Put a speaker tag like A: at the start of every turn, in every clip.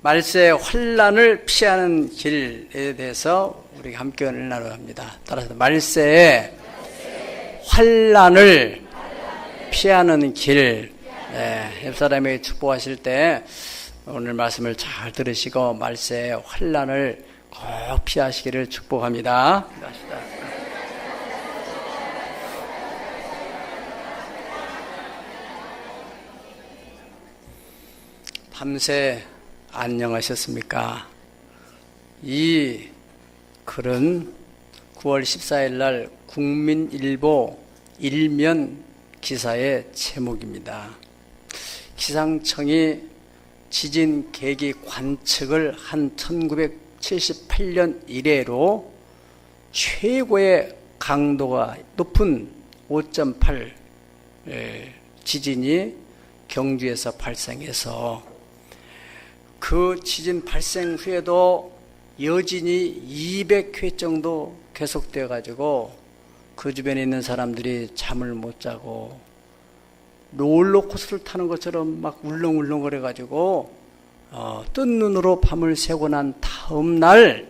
A: 말세의 환난을 피하는 길에 대해서 우리가 함께 은혜를 나눠 합니다. 따라서 말세의 환난을 피하는 길. 옆사람에게 축복하실 때 오늘 말씀을 잘 들으시고 말세의 환난을 꼭 피하시기를 축복합니다. 밤새 안녕하셨습니까? 이 글은 9월 14일 날 국민일보 일면 기사의 제목입니다. 기상청이 지진 계기 관측을 한 1978년 이래로 최고의 강도가 높은 5.8 지진이 경주에서 발생해서 그 지진 발생 후에도 여진이 200회 정도 계속되어 가지고 그 주변에 있는 사람들이 잠을 못 자고 롤러코스터를 타는 것처럼 막 울렁울렁 거려 가지고 뜬 눈으로 밤을 새고 난 다음 날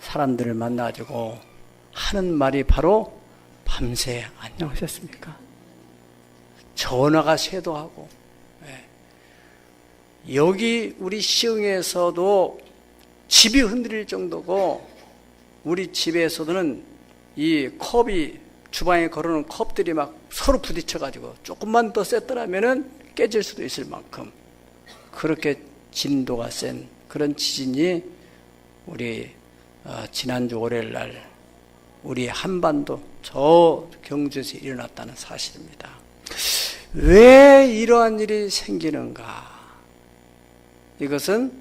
A: 사람들을 만나 가지고 하는 말이 바로 밤새 안녕하셨습니까? 전화가 쇄도하고 여기 우리 시흥에서도 집이 흔들릴 정도고 우리 집에서도는 이 컵이 주방에 걸어놓은 컵들이 막 서로 부딪혀가지고 조금만 더 셌더라면은 깨질 수도 있을 만큼 그렇게 진도가 센 그런 지진이 우리 지난주 월요일 날 우리 한반도 저 경주에서 일어났다는 사실입니다. 왜 이러한 일이 생기는가? 이것은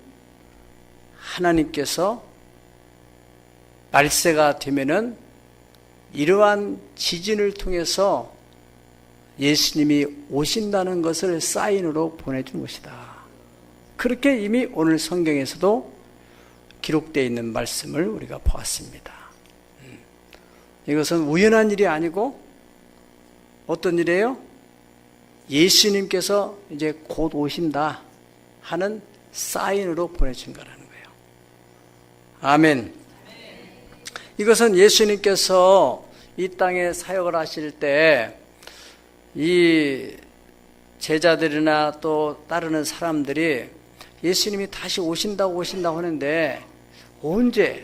A: 하나님께서 말세가 되면은 이러한 지진을 통해서 예수님이 오신다는 것을 사인으로 보내준 것이다. 그렇게 이미 오늘 성경에서도 기록되어 있는 말씀을 우리가 보았습니다. 이것은 우연한 일이 아니고 어떤 일이에요? 예수님께서 이제 곧 오신다 하는 사인으로 보내준 거라는 거예요. 아멘. 이것은 예수님께서 이 땅에 사역을 하실 때 이 제자들이나 또 따르는 사람들이 예수님이 다시 오신다고 하는데 언제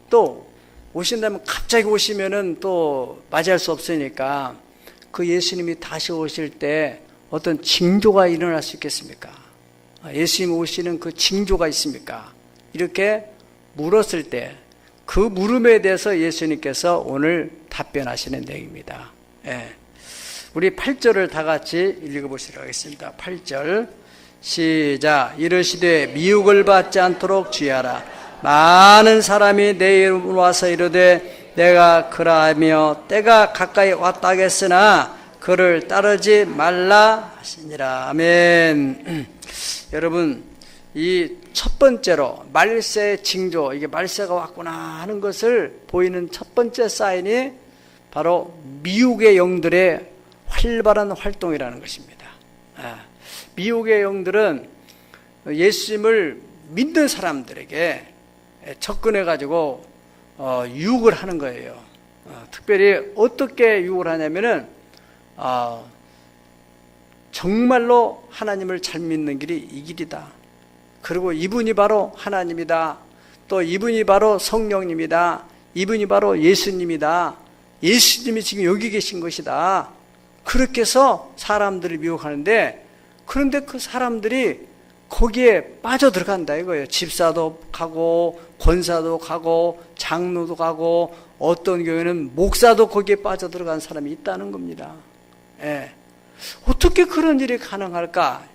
A: 또 오신다면 갑자기 오시면은 또 맞이할 수 없으니까 그 예수님이 다시 오실 때 어떤 징조가 일어날 수 있겠습니까? 예수님 오시는 그 징조가 있습니까? 이렇게 물었을 때 그 물음에 대해서 예수님께서 오늘 답변하시는 내용입니다. 우리 8절을 다 같이 읽어보시도록 하겠습니다. 8절 시작. 이르시되 미혹을 받지 않도록 주의하라. 많은 사람이 내 이름으로 와서 이르되 내가 그라하며 때가 가까이 왔다 하겠으나 그를 따르지 말라 하시니라. 아멘. 여러분, 이 첫 번째로 말세의 징조, 이게 말세가 왔구나 하는 것을 보이는 첫 번째 사인이 바로 미혹의 영들의 활발한 활동이라는 것입니다. 미혹의 영들은 예수님을 믿는 사람들에게 접근해가지고 유혹을 하는 거예요. 특별히 어떻게 유혹을 하냐면은 정말로 하나님을 잘 믿는 길이 이 길이다. 그리고 이분이 바로 하나님이다. 또 이분이 바로 성령님이다. 이분이 바로 예수님이다. 예수님이 지금 여기 계신 것이다. 그렇게 해서 사람들을 미혹하는데 그런데 그 사람들이 거기에 빠져들어간다 이거예요. 집사도 가고 권사도 가고 장로도 가고 어떤 경우에는 목사도 거기에 빠져들어간 사람이 있다는 겁니다. 어떻게 그런 일이 가능할까?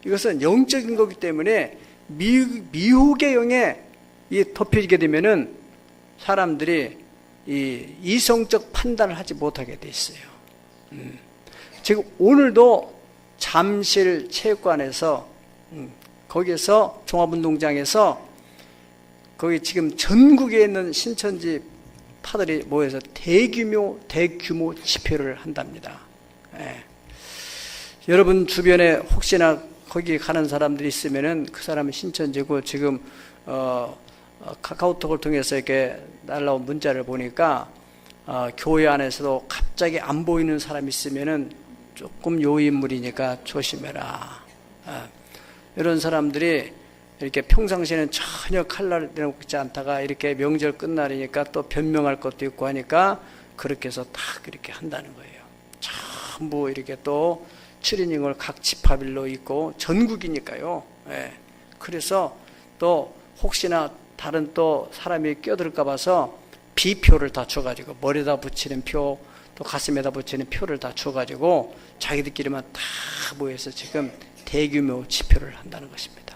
A: 이것은 영적인 거기 때문에 미혹의 영에 덮여지게 되면은 사람들이 이 이성적 판단을 하지 못하게 돼 있어요. 지금 오늘도 잠실 체육관에서 거기에서 종합운동장에서 거기 지금 전국에 있는 신천지 파들이 모여서 대규모 집회를 한답니다. 여러분 주변에 혹시나 거기 가는 사람들이 있으면은 그 사람이 신천지고 지금 카카오톡을 통해서 이렇게 날라온 문자를 보니까 교회 안에서도 갑자기 안 보이는 사람이 있으면은 조금 요인물이니까 조심해라. 이런 사람들이 이렇게 평상시에는 전혀 칼날을 내놓지 않다가 이렇게 명절 끝날이니까 또 변명할 것도 있고 하니까 그렇게 해서 딱 이렇게 한다는 거예요. 전부 이렇게 또 추리닝을 각 지파별로 입고 전국이니까요. 예. 그래서 또 혹시나 다른 또 사람이 껴들까 봐서 비표를 다 줘가지고 머리에다 붙이는 표, 또 가슴에다 붙이는 표를 다 줘가지고 자기들끼리만 다 모여서 지금 대규모 집회를 한다는 것입니다.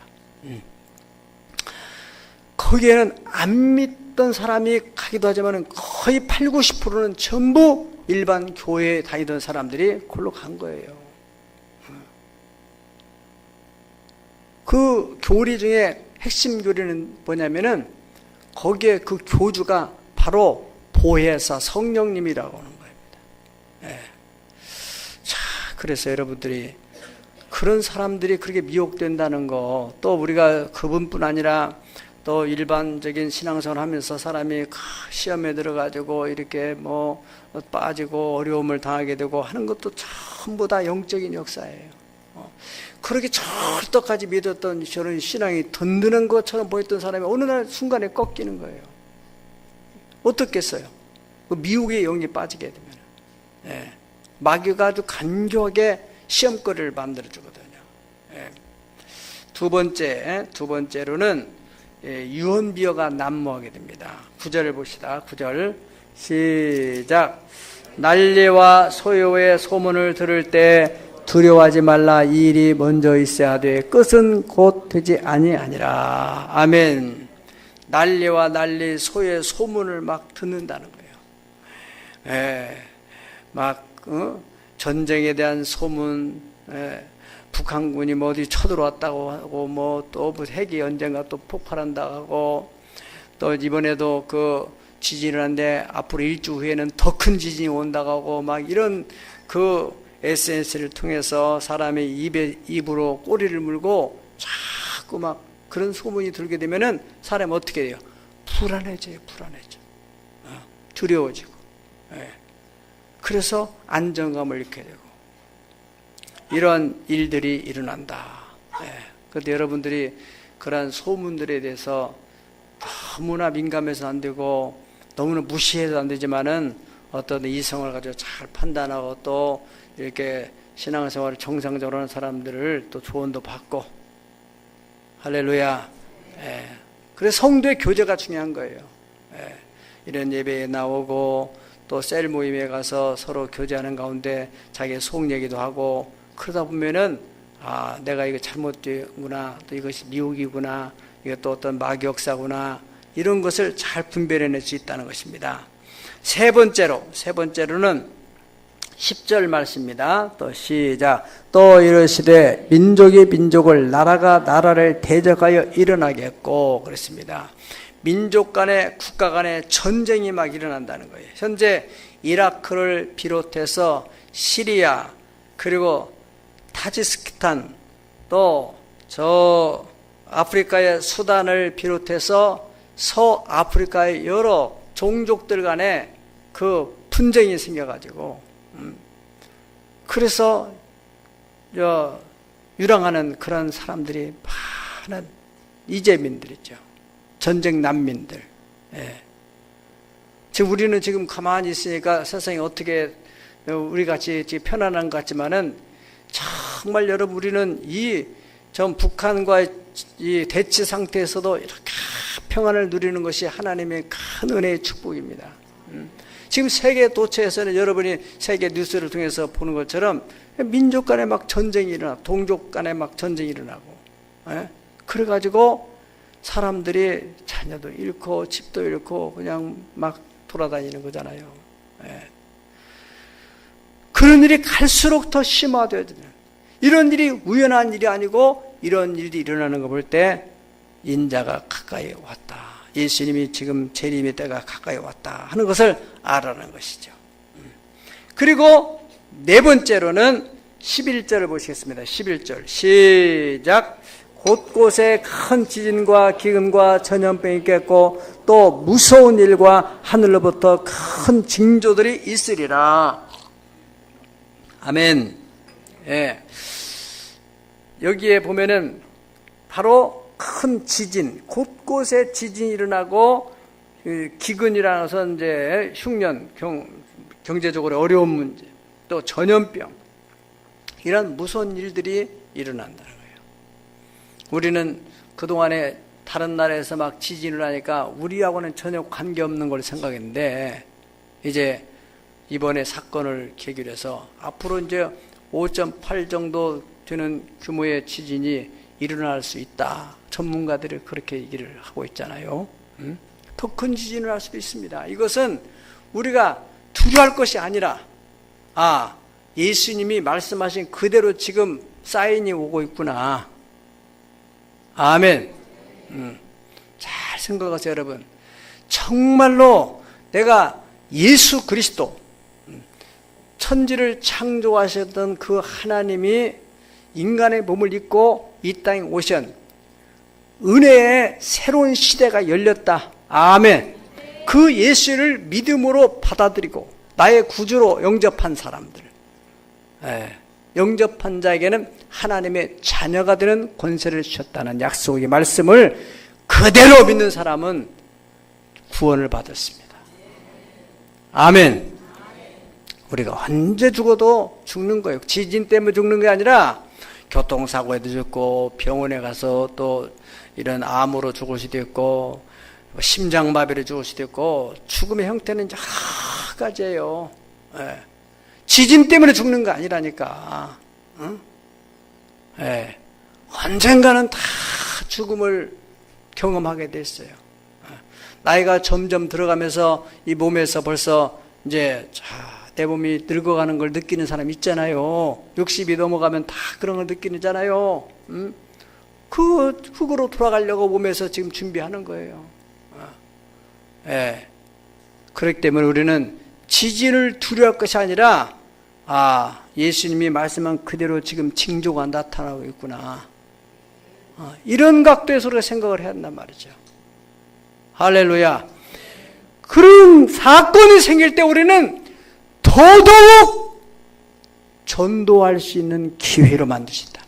A: 거기에는 안 믿던 사람이 가기도 하지만 거의 80, 90%는 전부 일반 교회에 다니던 사람들이 그걸로 간 거예요. 그 교리 중에 핵심 교리는 뭐냐면은 거기에 그 교주가 바로 보혜사 성령님이라고 하는 겁니다. 네. 자, 그래서 여러분들이 그런 사람들이 그렇게 미혹된다는 거, 또 우리가 그분뿐 아니라 또 일반적인 신앙생활 하면서 사람이 시험에 들어가지고 이렇게 뭐 빠지고 어려움을 당하게 되고 하는 것도 전부 다 영적인 역사예요. 그렇게 철떡까지 믿었던 저런 신앙이 든든한 것처럼 보였던 사람이 어느 날 순간에 꺾이는 거예요. 어떻겠어요? 그 미혹의 영이 빠지게 되면. 예. 마귀가 아주 간교하게 시험거리를 만들어주거든요. 예. 두 번째로는 유언비어가 난무하게 됩니다. 9절을 봅시다. 9절 시작. 난리와 소요의 소문을 들을 때 두려워하지 말라. 이 일이 먼저 있어야 돼. 끝은 곧 되지 아니하니라. 아멘. 난리와 난리 소요의 소문을 막 듣는다는 거예요. 예. 막 전쟁에 대한 소문, 북한군이 뭐 어디 쳐들어왔다고 하고 뭐 또 핵이 언젠가 또 폭발한다고 하고 또 이번에도 그 지진이 일어났는데 앞으로 일주 후에는 더 큰 지진이 온다고 하고 막 이런 그 SNS를 통해서 사람의 입으로 꼬리를 물고 자꾸 막 그런 소문이 들게 되면은 사람이 어떻게 돼요? 불안해져요. 두려워지고. 그래서 안정감을 잃게 되고 이런 일들이 일어난다. 그런데 여러분들이 그러한 소문들에 대해서 너무나 민감해서 안 되고 너무나 무시해서 안 되지만은 어떤 이성을 가지고 잘 판단하고 또 이렇게 신앙생활을 정상적으로 하는 사람들을 또 조언도 받고 할렐루야. 그래서 성도의 교제가 중요한 거예요. 이런 예배에 나오고 또 셀 모임에 가서 서로 교제하는 가운데 자기의 속 얘기도 하고 그러다 보면은 내가 이거 잘못되구나, 또 이것이 미혹이구나, 이것도 어떤 마귀역사구나, 이런 것을 잘 분별해낼 수 있다는 것입니다. 세 번째로는 10절 말씀입니다. 또 시작. 또 이르시되 민족이 민족을, 나라가 나라를 대적하여 일어나겠고, 그랬습니다. 민족 간에 국가 간에 전쟁이 막 일어난다는 거예요. 현재 이라크를 비롯해서 시리아, 그리고 타지스키탄, 또 저 아프리카의 수단을 비롯해서 서아프리카의 여러 종족들 간에 그 분쟁이 생겨가지고 그래서 유랑하는 그런 사람들이 많은 이재민들이죠. 전쟁 난민들. 지금 우리는 지금 가만히 있으니까 세상이 어떻게 우리 같이 편안한 것 같지만은 정말 여러분 우리는 전 북한과의 이 대치 상태에서도 이렇게 평안을 누리는 것이 하나님의 큰 은혜의 축복입니다. 지금 세계 도처에서는 여러분이 세계 뉴스를 통해서 보는 것처럼 민족 간에 막 전쟁이 일어나고 동족 간에 막 전쟁이 일어나고 그래가지고 사람들이 자녀도 잃고 집도 잃고 그냥 막 돌아다니는 거잖아요. 그런 일이 갈수록 더 심화되어지는, 이런 일이 우연한 일이 아니고 이런 일이 일어나는 거 볼 때 인자가 가까이 왔다, 예수님이 지금 재림의 때가 가까이 왔다 하는 것을 알아내는 것이죠. 그리고 네 번째로는 11절을 보시겠습니다. 11절 시작. 곳곳에 큰 지진과 기근과 전염병이 있겠고 또 무서운 일과 하늘로부터 큰 징조들이 있으리라. 아멘. 예. 여기에 보면은 바로 큰 지진, 곳곳에 지진이 일어나고 기근이 일어나서 이제 흉년, 경제적으로 어려운 문제, 또 전염병, 이런 무서운 일들이 일어난다는 거예요. 우리는 그동안에 다른 나라에서 막 지진을 하니까 우리하고는 전혀 관계없는 걸 생각했는데, 이제 이번에 사건을 계기로 해서 앞으로 이제 5.8 정도 되는 규모의 지진이 일어날 수 있다. 전문가들이 그렇게 얘기를 하고 있잖아요. 더 큰 지진을 할 수도 있습니다. 이것은 우리가 두려워할 것이 아니라, 예수님이 말씀하신 그대로 지금 사인이 오고 있구나. 아멘. 잘 생각하세요, 여러분. 정말로 내가 예수 그리스도, 천지를 창조하셨던 그 하나님이 인간의 몸을 입고 이 땅에 오신 은혜의 새로운 시대가 열렸다. 아멘. 그 예수를 믿음으로 받아들이고 나의 구주로 영접한 사람들, 영접한 자에게는 하나님의 자녀가 되는 권세를 주셨다는 약속의 말씀을 그대로 믿는 사람은 구원을 받았습니다. 아멘. 우리가 언제 죽어도 죽는 거예요. 지진 때문에 죽는 게 아니라 교통사고에도 죽고 병원에 가서 또 이런 암으로 죽을 수도 있고 심장마비로 죽을 수도 있고 죽음의 형태는 여러 가지예요. 지진 때문에 죽는 거 아니라니까. 언젠가는 다 죽음을 경험하게 됐어요. 나이가 점점 들어가면서 이 몸에서 벌써 이제 내 몸이 늙어가는 걸 느끼는 사람 있잖아요. 60이 넘어가면 다 그런 걸 느끼잖아요. 그 흙으로 돌아가려고 몸에서 지금 준비하는 거예요. 그렇기 때문에 우리는 지진을 두려워할 것이 아니라 예수님이 말씀한 그대로 지금 징조가 나타나고 있구나. 이런 각도에서 우리가 생각을 해야 한단 말이죠. 할렐루야. 그런 사건이 생길 때 우리는 더더욱 전도할 수 있는 기회로 만드신다.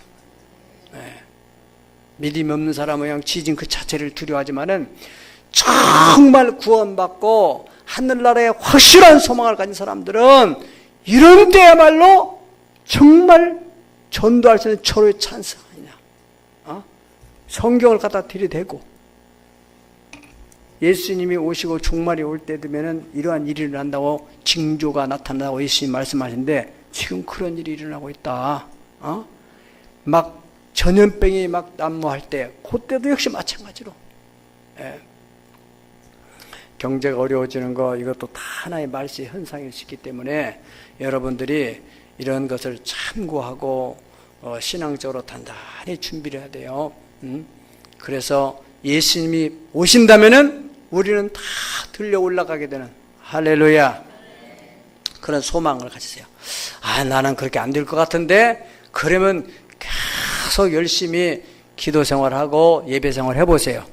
A: 믿음이 없는 사람은 그냥 지진 그 자체를 두려워하지만은 정말 구원받고 하늘나라에 확실한 소망을 가진 사람들은 이런 때야말로 정말 전도할 수 있는 철의 찬스 아니냐. 성경을 갖다 들이대고 예수님이 오시고 종말이 올 때 되면은 이러한 일이 일어난다고 징조가 나타난다고 예수님 말씀하시는데 지금 그런 일이 일어나고 있다. 막 전염병이 막 난무할 때 그때도 역시 마찬가지로 경제가 어려워지는 거 이것도 다 하나의 말세 현상일 수 있기 때문에 여러분들이 이런 것을 참고하고 신앙적으로 단단히 준비를 해야 돼요. 그래서 예수님이 오신다면은 우리는 다 들려 올라가게 되는 할렐루야 그런 소망을 가지세요. 나는 그렇게 안 될 것 같은데 그러면 계속 열심히 기도 생활하고 예배 생활 해보세요.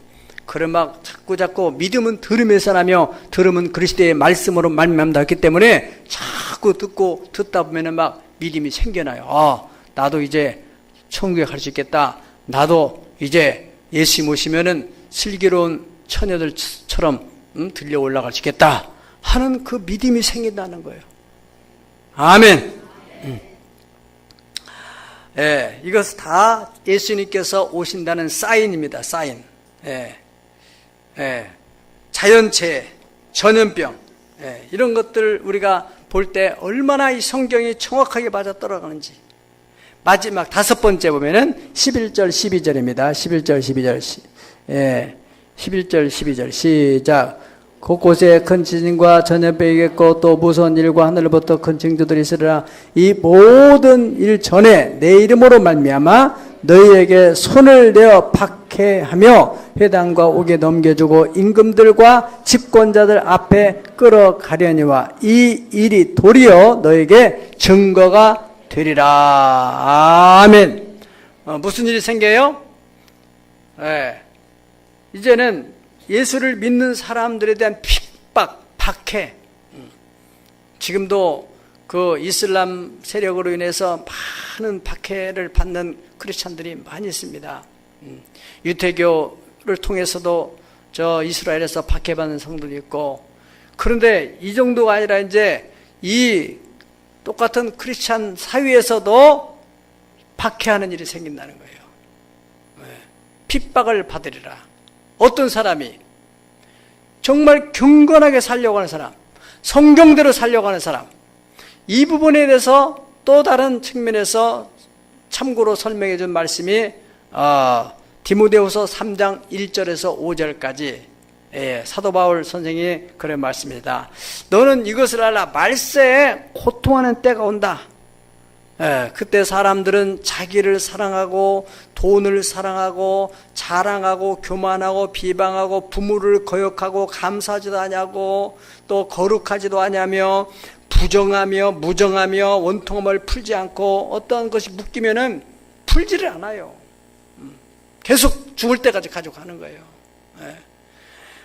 A: 그럼 막 자꾸 믿음은 들음에서 나며 들음은 그리스도의 말씀으로 말미암다 했기 때문에 자꾸 듣다 보면은 막 믿음이 생겨나요. 나도 이제 천국에 갈 수 있겠다. 나도 이제 예수님 오시면은 슬기로운 처녀들처럼 들려 올라갈 수 있겠다 하는 그 믿음이 생긴다는 거예요. 아멘. 이것은 다 예수님께서 오신다는 사인입니다. 사인. 자연재해, 전염병, 이런 것들 우리가 볼 때 얼마나 이 성경이 정확하게 맞아떨어가는지. 마지막 5번째 보면은 11절 12절입니다. 11절 12절 11절 12절 시작. 곳곳에 큰 지진과 전염병이겠고 또 무서운 일과 하늘로부터 큰 징조들이 있으리라. 이 모든 일 전에 내 이름으로 말미암아 너희에게 손을 내어 박해하며 회당과 옥에 넘겨주고 임금들과 집권자들 앞에 끌어가려니와 이 일이 도리어 너에게 증거가 되리라. 아멘. 무슨 일이 생겨요? 이제는 예수를 믿는 사람들에 대한 핍박, 박해. 지금도 그 이슬람 세력으로 인해서 많은 박해를 받는 크리스찬들이 많이 있습니다. 유태교를 통해서도 저 이스라엘에서 박해받는 성도도 있고, 그런데 이 정도가 아니라 이제 이 똑같은 크리스찬 사회에서도 박해하는 일이 생긴다는 거예요. 핍박을 받으리라. 어떤 사람이 정말 경건하게 살려고 하는 사람, 성경대로 살려고 하는 사람, 이 부분에 대해서 또 다른 측면에서 참고로 설명해 준 말씀이 디모데후서 3장 1절에서 5절까지 사도 바울 선생이 그런 말씀입니다. 너는 이것을 알라. 말세에 고통하는 때가 온다. 그때 사람들은 자기를 사랑하고 돈을 사랑하고 자랑하고 교만하고 비방하고 부모를 거역하고 감사하지도 아니하고 또 거룩하지도 아니하며 부정하며 무정하며 원통함을 풀지 않고 어떠한 것이 묶이면은 풀지를 않아요. 계속 죽을 때까지 가지고 가는 거예요.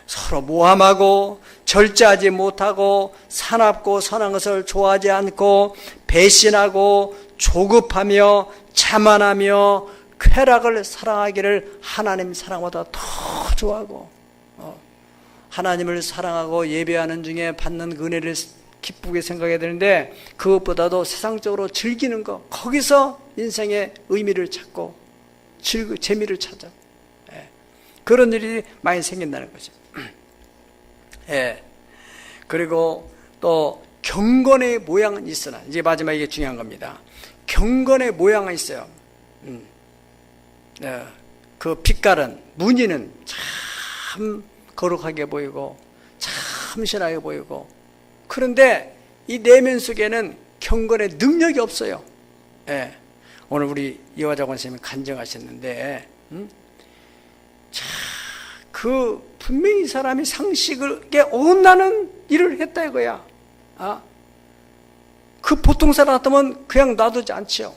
A: 서로 모함하고 절제하지 못하고 사납고 선한 것을 좋아하지 않고 배신하고 조급하며 자만하며 쾌락을 사랑하기를 하나님 사랑보다 더 좋아하고, 하나님을 사랑하고 예배하는 중에 받는 은혜를 기쁘게 생각해야 되는데 그것보다도 세상적으로 즐기는 것, 거기서 인생의 의미를 찾고 재미를 찾아. 그런 일이 많이 생긴다는 거죠. 그리고 또 경건의 모양은 있으나, 이제 마지막 이게 중요한 겁니다. 경건의 모양은 있어요. 그 빛깔은, 무늬는 참 거룩하게 보이고 참 신하게 보이고, 그런데 이 내면 속에는 경건의 능력이 없어요. 오늘 우리 이화자 권사님이 간증하셨는데, 그 분명히 이 사람이 상식에 어긋나는 일을 했다 이거야. 그 보통 사람 같으면 그냥 놔두지 않지요.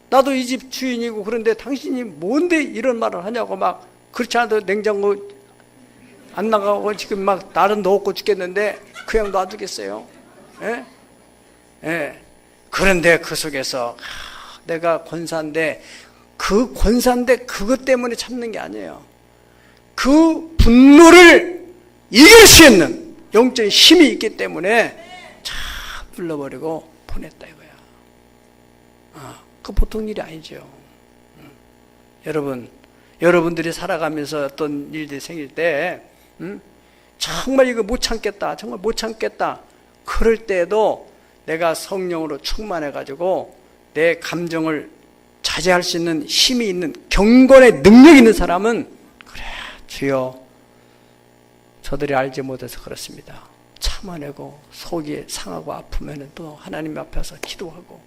A: 나도 이 집 주인이고 그런데 당신이 뭔데 이런 말을 하냐고 막, 그렇지 않아도 냉장고 안 나가고 지금 막 날은 더웠고 죽겠는데 그냥 놔두겠어요? 그런데 그 속에서 내가 권사인데, 그 권사인데 그것 때문에 참는 게 아니에요. 그 분노를 이길 수 있는 영적인 힘이 있기 때문에 쫙 불러버리고 보냈다 이거야. 그 보통 일이 아니죠. 여러분들이 살아가면서 어떤 일들이 생길 때, 정말 이거 못 참겠다, 정말 못 참겠다, 그럴 때에도 내가 성령으로 충만해가지고 내 감정을 자제할 수 있는 힘이 있는, 경건의 능력이 있는 사람은, 그래 주여 저들이 알지 못해서 그렇습니다, 참아내고 속이 상하고 아프면 또 하나님 앞에서 기도하고.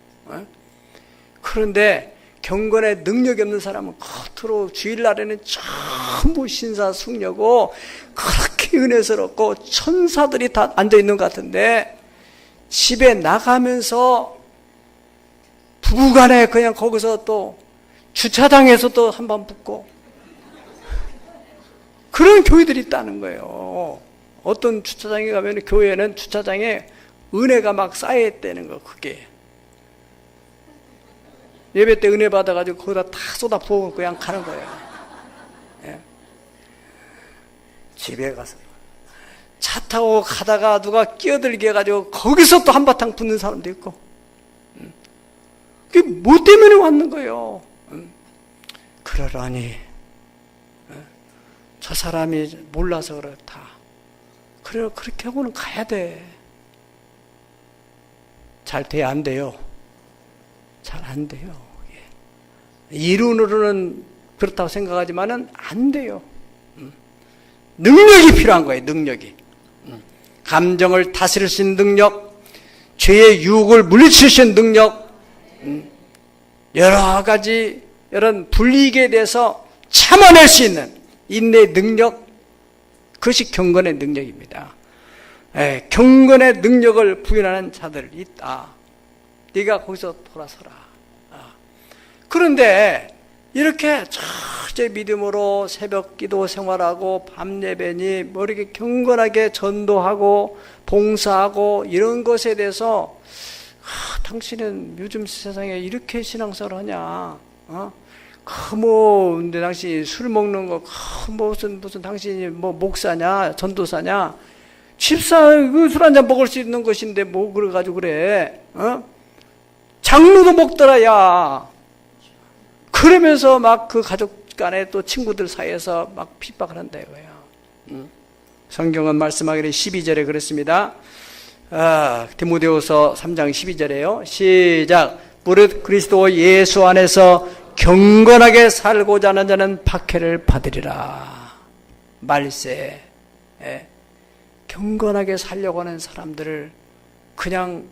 A: 그런데 경건의 능력이 없는 사람은 겉으로 주일날에는 전부 신사숙녀고 그렇게 은혜스럽고 천사들이 다 앉아있는 것 같은데, 집에 나가면서 부부간에 그냥 거기서 또 주차장에서 또 한번 붙고, 그런 교회들이 있다는 거예요. 어떤 주차장에 가면 교회는 주차장에 은혜가 막 쌓여있다는 거. 그게 예배 때 은혜 받아가지고 거기다 다 쏟아 부어 그냥 가는 거예요. 집에 가서 차 타고 가다가 누가 끼어들게 해가지고 거기서 또 한바탕 붙는 사람도 있고, 그게 뭐 때문에 왔는 거예요? 그러라니 저 사람이 몰라서 그렇다. 그래, 그렇게 하고는 가야 돼. 잘 돼야 안 돼요. 잘 안 돼요. 이론으로는 그렇다고 생각하지만은 안 돼요. 능력이 필요한 거예요. 능력이. 감정을 다스릴 수 있는 능력, 죄의 유혹을 물리칠 수 있는 능력, 여러 가지 이런 불이익에 대해서 참아낼 수 있는 인내의 능력, 그것이 경건의 능력입니다. 경건의 능력을 부인하는 자들이 있다. 네가 거기서 돌아서라. 그런데 이렇게 철저히 믿음으로 새벽 기도 생활하고 밤 예배니 뭐 이렇게 경건하게 전도하고 봉사하고 이런 것에 대해서 당신은 요즘 세상에 이렇게 신앙생활 하냐? 근데 당신이 술 먹는 거, 무슨 당신이 뭐 목사냐, 전도사냐? 집사 술 한잔 먹을 수 있는 것인데 뭐 그래가지고 그래? 장로도 먹더라, 야. 그러면서 막 그 가족 간에 또 친구들 사이에서 막 핍박을 한다 이거예요. 성경은 말씀하기를 12절에 그랬습니다. 디모데후서 3장 12절에요. 시작. 무릇 그리스도 예수 안에서 경건하게 살고자 하는 자는 박해를 받으리라. 말세. 경건하게 살려고 하는 사람들을 그냥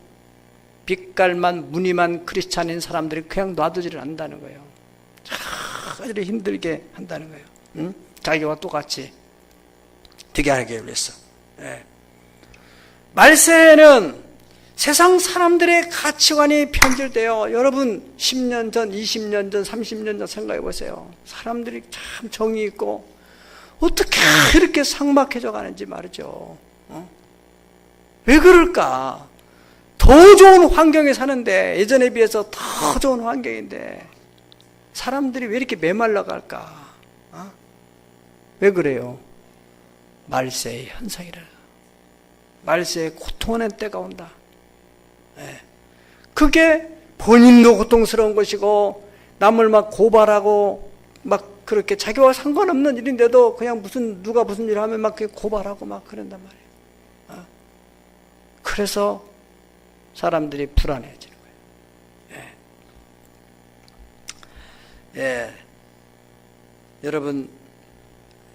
A: 빛깔만 무늬만 크리스찬인 사람들이 그냥 놔두지를 않는다는 거예요. 아주 힘들게 한다는 거예요. 자기와 똑같이 되게 하기 위해서. 말세에는 세상 사람들의 가치관이 편질돼요. 여러분 10년 전, 20년 전, 30년 전 생각해 보세요. 사람들이 참 정이 있고 어떻게 이렇게 삭막해져 가는지 말이죠. 왜 그럴까? 더 좋은 환경에 사는데, 예전에 비해서 더 좋은 환경인데 사람들이 왜 이렇게 메말라 갈까? 왜 그래요? 말세의 현상이라. 말세에 고통하는 때가 온다. 그게 본인도 고통스러운 것이고 남을 막 고발하고 막 그렇게 자기와 상관없는 일인데도 그냥 누가 무슨 일을 하면 막 고발하고 막 그런단 말이에요. 그래서 사람들이 불안해지는 거예요. 여러분,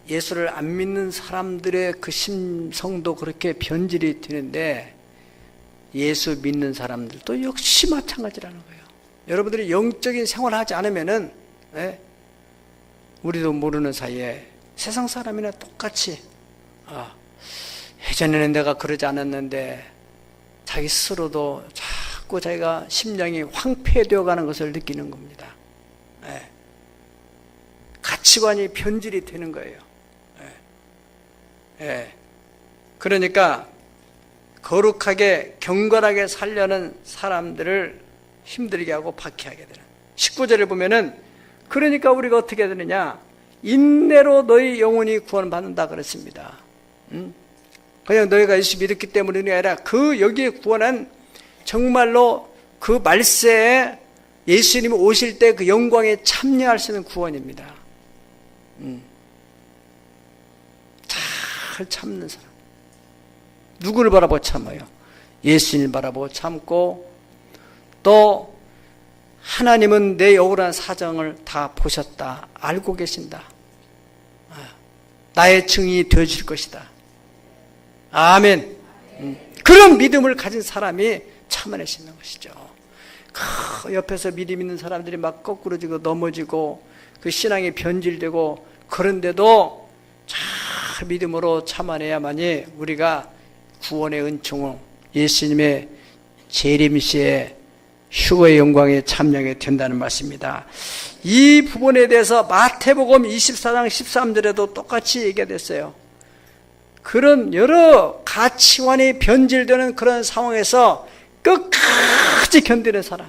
A: 예수를 안 믿는 사람들의 그 심성도 그렇게 변질이 되는데 예수 믿는 사람들도 역시 마찬가지라는 거예요. 여러분들이 영적인 생활을 하지 않으면은 우리도 모르는 사이에 세상 사람이나 똑같이 예전에는 내가 그러지 않았는데 자기 스스로도 자꾸 자기가 심령이 황폐되어 가는 것을 느끼는 겁니다. 가치관이 변질이 되는 거예요. 그러니까 거룩하게 경건하게 살려는 사람들을 힘들게 하고 박해하게 되는. 19절을 보면은 그러니까 우리가 어떻게 되느냐? 인내로 너희 영혼이 구원받는다 그랬습니다. 그냥 너희가 예수 믿었기 때문이 아니라 그 여기에 구원은 정말로 그 말세에 예수님이 오실 때 그 영광에 참여할 수 있는 구원입니다. 잘 참는 사람. 누구를 바라보고 참아요? 예수님을 바라보고 참고, 또 하나님은 내 억울한 사정을 다 보셨다. 알고 계신다. 나의 증인이 되어줄 것이다. 아멘. 그런 믿음을 가진 사람이 참아낼 수 있는 것이죠. 옆에서 믿음 있는 사람들이 막 거꾸러지고 넘어지고 그 신앙이 변질되고 그런데도 잘 믿음으로 참아내야만이 우리가 구원의 은총을 예수님의 재림시에 휴거의 영광에 참여하게 된다는 말씀입니다. 이 부분에 대해서 마태복음 24장 13절에도 똑같이 얘기됐어요. 그런 여러 가치관이 변질되는 그런 상황에서 끝까지 견디는 사람,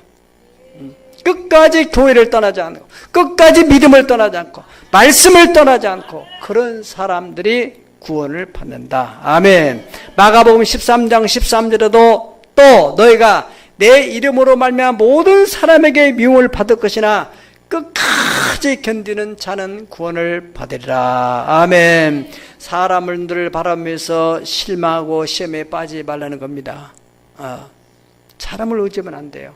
A: 끝까지 교회를 떠나지 않고 끝까지 믿음을 떠나지 않고 말씀을 떠나지 않고 그런 사람들이 구원을 받는다. 아멘. 마가복음 13장 13절에도 또 너희가 내 이름으로 말미암아 모든 사람에게 미움을 받을 것이나 끝까지 견디는 자는 구원을 받으리라. 아멘. 사람들을 바라보면서 실망하고 시험에 빠지지 말라는 겁니다. 사람을 의지하면 안 돼요.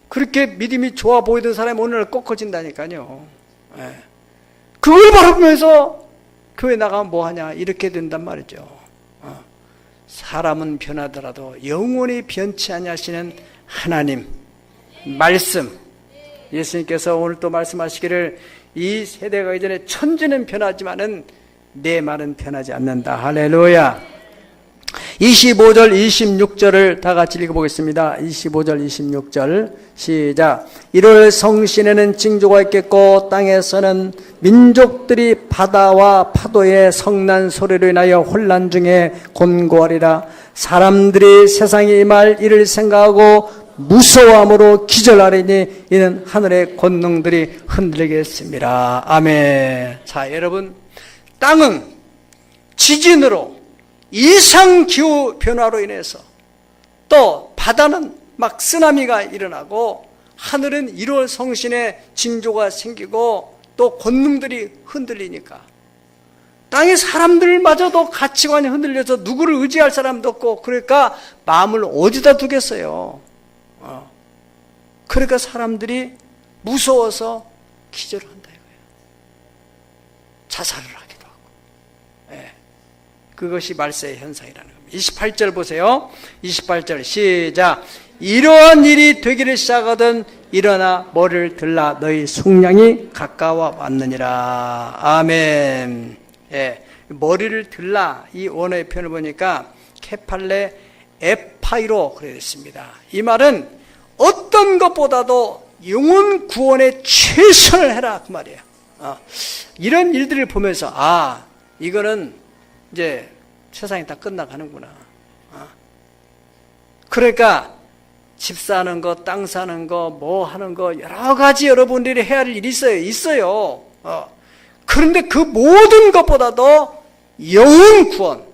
A: 그렇게 믿음이 좋아 보이던 사람이 오늘 꺾어진다니까요. 그걸 바라보면서 교회 나가면 뭐하냐 이렇게 된단 말이죠. 사람은 변하더라도 영원히 변치 아니하시는 하나님 말씀, 예수님께서 오늘 또 말씀하시기를 이 세대가 이전에 천지는 변하지만은 내 말은 변하지 않는다. 할렐루야. 25절 26절을 다 같이 읽어보겠습니다. 25절 26절 시작. 이를 성신에는 징조가 있겠고 땅에서는 민족들이 바다와 파도의 성난 소리로 인하여 혼란 중에 곤고하리라. 사람들이 세상에 임할 일을 생각하고 무서워함으로 기절하리니 이는 하늘의 권능들이 흔들리겠습니다. 아멘. 자, 여러분, 땅은 지진으로 이상기후 변화로 인해서 또 바다는 막 쓰나미가 일어나고 하늘은 1월 성신의 징조가 생기고 또 권능들이 흔들리니까 땅의 사람들마저도 가치관이 흔들려서 누구를 의지할 사람도 없고 그러니까 마음을 어디다 두겠어요. 그러니까 사람들이 무서워서 기절을 한다 이거예요. 자살을 하기도 하고. 예. 그것이 말세의 현상이라는 겁니다. 28절 보세요. 28절 시작. 이러한 일이 되기를 시작하던 일어나 머리를 들라 너희 속량이 가까워 왔느니라. 아멘. 예. 머리를 들라 이 원어의 표현을 보니까 케팔레 에파이로 그래 있습니다. 이 말은 어떤 것보다도 영혼 구원에 최선을 해라 그 말이에요. 이런 일들을 보면서 이거는 이제 세상이 다 끝나가는구나. 그러니까 집 사는 거, 땅 사는 거, 뭐 하는 거 여러 가지 여러분들이 해야 할 일이 있어요. 그런데 그 모든 것보다도 영혼 구원,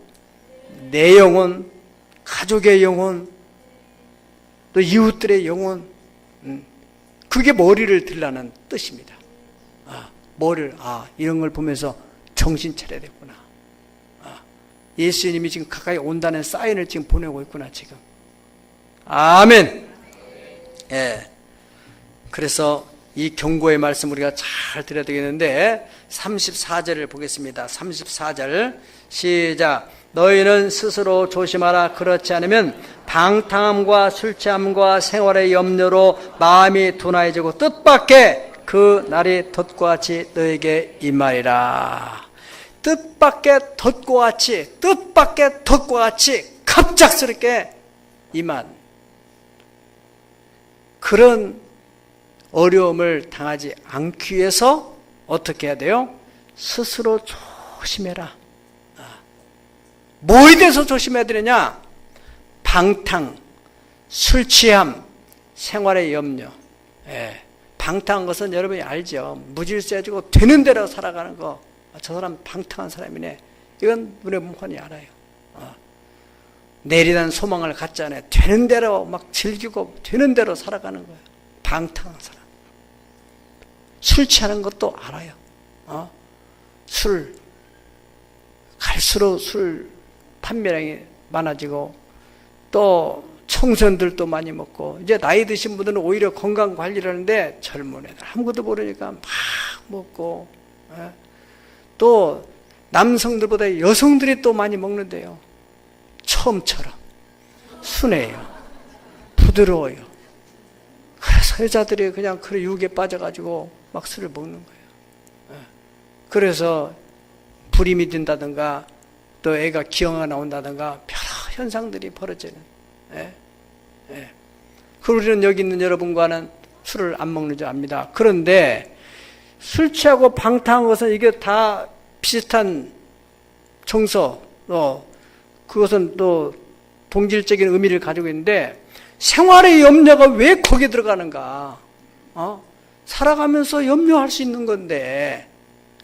A: 내 영혼, 가족의 영혼, 또 이웃들의 영혼, 그게 머리를 들라는 뜻입니다. 이런 걸 보면서 정신 차려야 되구나. 예수님이 지금 가까이 온다는 사인을 지금 보내고 있구나, 지금. 아멘. 예. 그래서 이 경고의 말씀 우리가 잘 들어야 되겠는데 34절을 보겠습니다. 34절 시작. 너희는 스스로 조심하라. 그렇지 않으면 방탕함과 술 취함과 생활의 염려로 마음이 둔화해지고 뜻밖의 그 날이 덫과 같이 너에게 임하리라. 뜻밖의 덫과 같이 갑작스럽게 임한 그런 어려움을 당하지 않기 위해서 어떻게 해야 돼요? 스스로 조심해라. 뭐에 대해서 조심해야 되느냐? 방탕, 술 취함, 생활의 염려. 예. 방탕한 것은 여러분이 알죠. 무질서해지고 되는 대로 살아가는 거. 저 사람 방탕한 사람이네. 이건 눈에 뻔히 알아요. 내리는 소망을 갖지 않아요. 되는 대로 막 즐기고 되는 대로 살아가는 거예요. 방탕한 사람. 술 취하는 것도 알아요. 갈수록 술 판매량이 많아지고 또 청소년들도 많이 먹고 이제 나이 드신 분들은 오히려 건강 관리를 하는데 젊은 애들 아무것도 모르니까 막 먹고 또 남성들보다 여성들이 또 많이 먹는데요. 처음처럼 순해요. 부드러워요. 그래서 여자들이 그냥 그 유혹에 빠져가지고 막 술을 먹는 거예요. 그래서 불임이 된다든가 또 애가 기형아 나온다든가 여러 현상들이 벌어지는. 그리고 우리는 여기 있는 여러분과는 술을 안 먹는 줄 압니다. 그런데 술 취하고 방탕한 것은 이게 다 비슷한 정서, 그것은 또 동질적인 의미를 가지고 있는데 생활의 염려가 왜 거기에 들어가는가? 살아가면서 염려할 수 있는 건데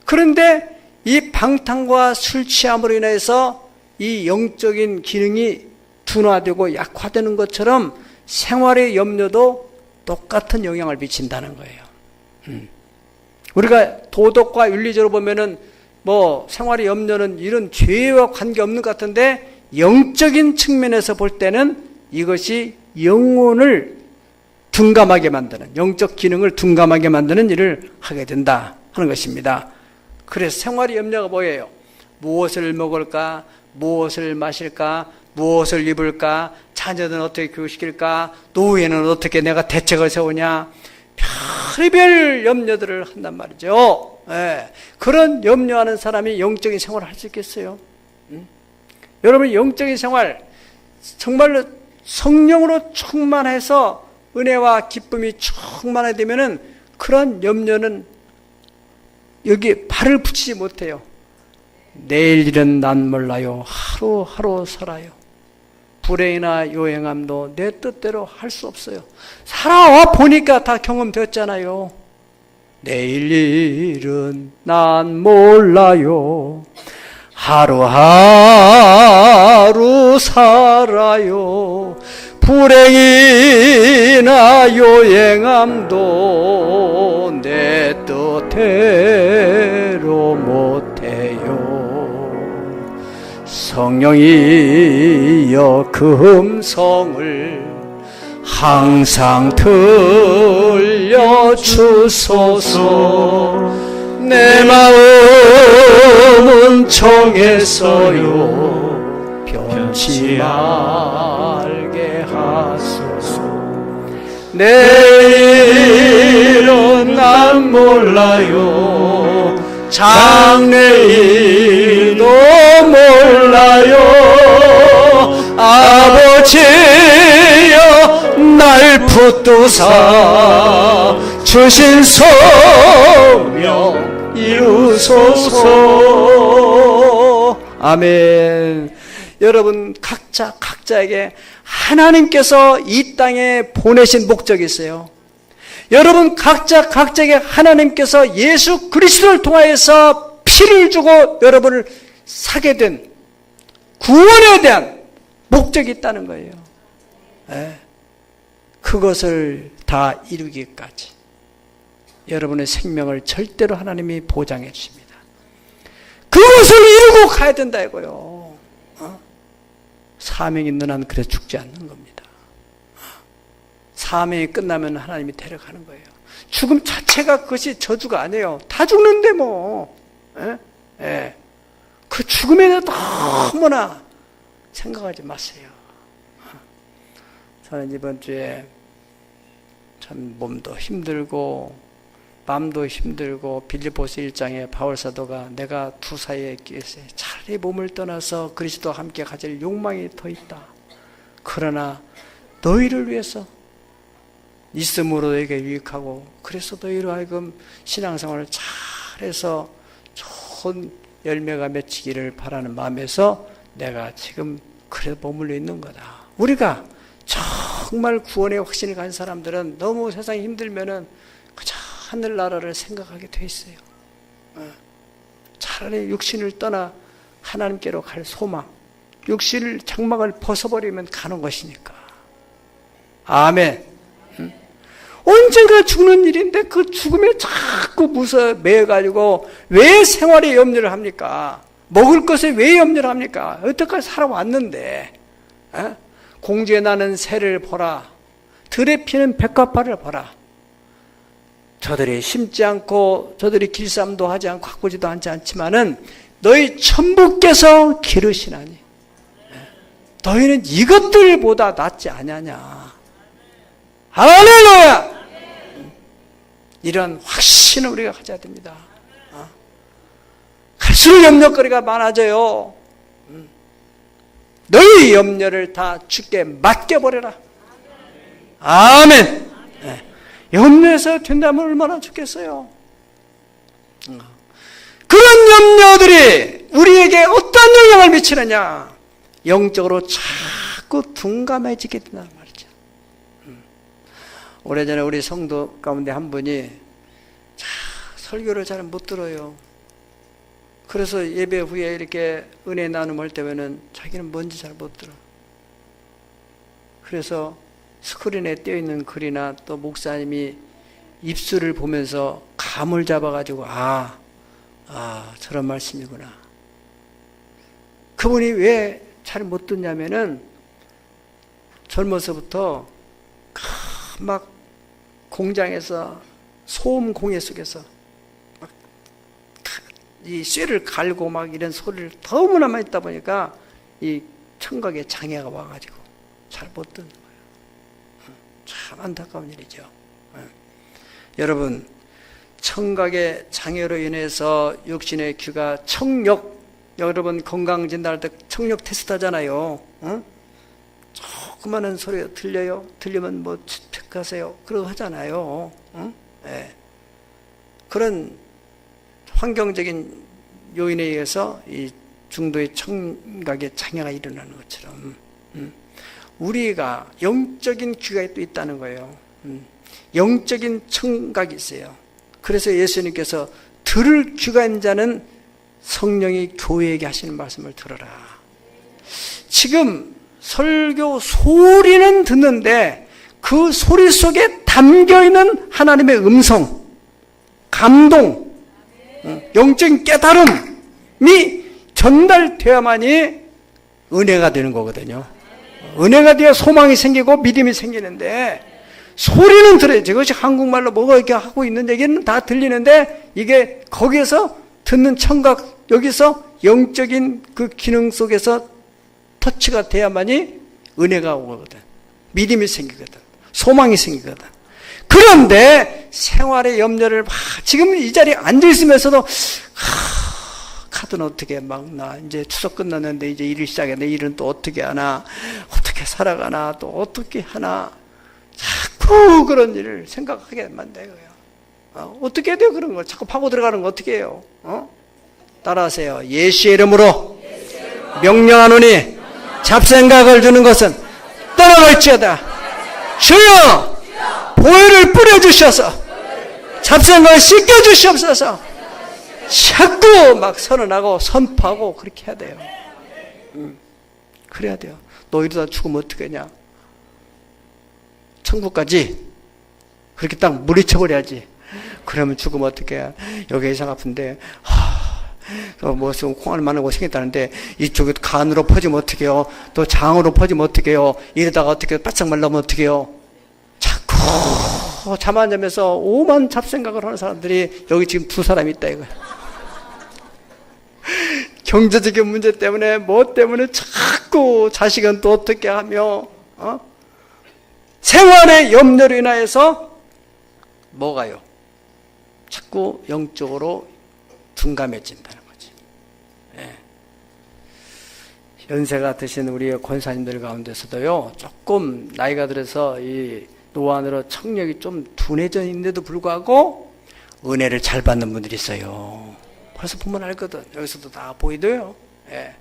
A: 그런데 이 방탕과 술 취함으로 인해서 이 영적인 기능이 둔화되고 약화되는 것처럼 생활의 염려도 똑같은 영향을 미친다는 거예요. 우리가 도덕과 윤리적으로 보면은 뭐 생활의 염려는 이런 죄와 관계없는 것 같은데 영적인 측면에서 볼 때는 이것이 영혼을 둔감하게 만드는, 영적 기능을 둔감하게 만드는 일을 하게 된다 하는 것입니다. 그래서 생활의 염려가 뭐예요? 무엇을 먹을까? 무엇을 마실까? 무엇을 입을까? 자녀들은 어떻게 교육시킬까? 노후에는 어떻게 내가 대책을 세우냐? 별의별 염려들을 한단 말이죠. 그런 염려하는 사람이 영적인 생활을 할 수 있겠어요? 여러분 영적인 생활, 정말로 성령으로 충만해서 은혜와 기쁨이 충만하게 되면은 그런 염려는 여기 발을 붙이지 못해요. 내일 일은 난 몰라요. 하루하루 살아요. 불행이나 요행함도 내 뜻대로 할 수 없어요. 살아와 보니까 다 경험되었잖아요. 내일 일은 난 몰라요. 하루하루 살아요. 불행이나 요행함도 내 뜻대로 못해요. 성령이여 금성을 항상 들려주소서. 내 마음은 정했어요. 변치 말게 하소서. 내일은 난 몰라요. 장래일도 몰라요. 아버지여 날 붙드사 주신 소명 이루소서. 아멘. 여러분 각자에게 하나님께서 이 땅에 보내신 목적이 있어요. 여러분 각자에게 하나님께서 예수 그리스도를 통하여서 피를 주고 여러분을 사게 된 구원에 대한 목적이 있다는 거예요. 네. 그것을 다 이루기까지 여러분의 생명을 절대로 하나님이 보장해 주십니다. 그것을 이루고 가야 된다 이거요. 사명이 있는 한 그래서 죽지 않는 겁니다. 사명이 끝나면 하나님이 데려가는 거예요. 죽음 자체가 그것이 저주가 아니에요. 다 죽는데 뭐. 그 죽음에 대해서 너무나 생각하지 마세요. 저는 이번 주에 참 몸도 힘들고 마음도 힘들고 빌립보서 1장에 바울사도가 내가 두 사이에 끼어서 차라리 몸을 떠나서 그리스도와 함께 가질 욕망이 더 있다. 그러나 너희를 위해서 있음으로 너에게 유익하고 그래서 너희로 하여금 신앙생활을 잘해서 좋은 열매가 맺히기를 바라는 마음에서 내가 지금 그래 머물러 있는 거다. 우리가 정말 구원의 확신을 가진 사람들은 너무 세상이 힘들면은 그저 하늘나라를 생각하게 돼 있어요. 차라리 육신을 떠나 하나님께로 갈 소망, 육신을 장막을 벗어버리면 가는 것이니까. 아멘. 언젠가 죽는 일인데 그 죽음에 자꾸 매여가지고 왜 생활에 염려를 합니까? 먹을 것에 왜 염려를 합니까? 여태까지 살아왔는데 공중에 나는 새를 보라. 들에 피는 백합화를 보라. 저들이 심지 않고 저들이 길쌈도 하지 않고 가꾸지도 않지만은 너희 천부께서 기르시나니 너희는 이것들보다 낫지 아니하냐. 할렐루야. 이런 확신을 우리가 가져야 됩니다. 갈수록 염려거리가 많아져요. 너희 염려를 다 주께 맡겨버려라. 아멘. 네. 염려해서 된다면 얼마나 좋겠어요. 그런 염려들이 우리에게 어떤 영향을 미치느냐. 영적으로 자꾸 둔감해지게 된다는 말이죠. 오래전에 우리 성도 가운데 한 분이 설교를 잘 못 들어요. 그래서 예배 후에 이렇게 은혜 나눔할 때면은 자기는 뭔지 잘 못 들어. 그래서 스크린에 띄어있는 글이나 또 목사님이 입술을 보면서 감을 잡아가지고 저런 말씀이구나. 그분이 왜 잘 못 듣냐면은 젊어서부터 막 공장에서 소음 공해 속에서 막 이 쇠를 갈고 막 이런 소리를 너무나 많이 듣다 보니까 이 청각에 장애가 와가지고 잘 못 듣는 거예요. 참 안타까운 일이죠. 여러분, 청각의 장애로 인해서 육신의 귀가 청력, 여러분 건강 진단할 때 청력 테스트 하잖아요. 조그마한 소리가 들려요. 들리면 뭐 집착하세요. 그러고 하잖아요. 응? 네. 그런 환경적인 요인에 의해서 이 중도의 청각의 장애가 일어나는 것처럼 우리가 영적인 귀가 또 있다는 거예요. 영적인 청각이 있어요. 그래서 예수님께서 들을 귀가 있는 자는 성령이 교회에게 하시는 말씀을 들어라. 지금 설교 소리는 듣는데 그 소리 속에 담겨있는 하나님의 음성, 감동, 영적인 깨달음이 전달되어야만이 은혜가 되는 거거든요. 은혜가 되어 소망이 생기고 믿음이 생기는데 소리는 들어요. 이것이 한국말로 뭐가 이렇게 하고 있는 얘기는 다 들리는데 이게 거기에서 듣는 청각, 여기서 영적인 그 기능 속에서 터치가 돼야만이 은혜가 오거든. 믿음이 생기거든. 소망이 생기거든. 그런데 생활의 염려를 지금 이 자리에 앉아있으면서도 카드는 어떻게 막 나 이제 추석 끝났는데 이제 일을 시작했는데 일은 또 어떻게 하나, 어떻게 살아가나, 또 어떻게 하나, 자꾸 그런 일을 생각하게 만들어요. 어떻게 해야 돼요? 그런 걸 자꾸 파고 들어가는 거 어떻게 해요? 따라하세요. 예수의 이름으로 명령하노니 잡생각을 주는 것은 떠나갈지어다. 주여 보혈을 뿌려주셔서 잡생각을 씻겨주시옵소서. 자꾸 막 선언하고 선포하고 그렇게 해야 돼요. 그래야 돼요. 너 이러다 죽으면 어떡하냐? 천국까지 그렇게 딱 물리쳐버려야지. 그러면 죽으면 어떡해? 여기 이상 아픈데 뭐 지금 콩알을 많은 거 생겼다는데 이쪽에 간으로 퍼지면 어떡해요? 또 장으로 퍼지면 어떡해요? 이러다가 어떻게 바짝 말라면 어떡해요? 자꾸 잠 안 자면서 오만 잡생각을 하는 사람들이 여기 지금 두 사람이 있다 이거야. 경제적인 문제 때문에 뭐 때문에 자꾸 자식은 또 어떻게 하며 생활의 염려로 인하여서 뭐가요? 자꾸 영적으로 둔감해진다는 거지. 예. 연세가 드신 우리 권사님들 가운데서도요, 조금 나이가 들어서 이 노안으로 청력이 좀 둔해져 있는데도 불구하고 은혜를 잘 받는 분들이 있어요. 벌써 보면 알거든. 여기서도 다 보이도요. 예.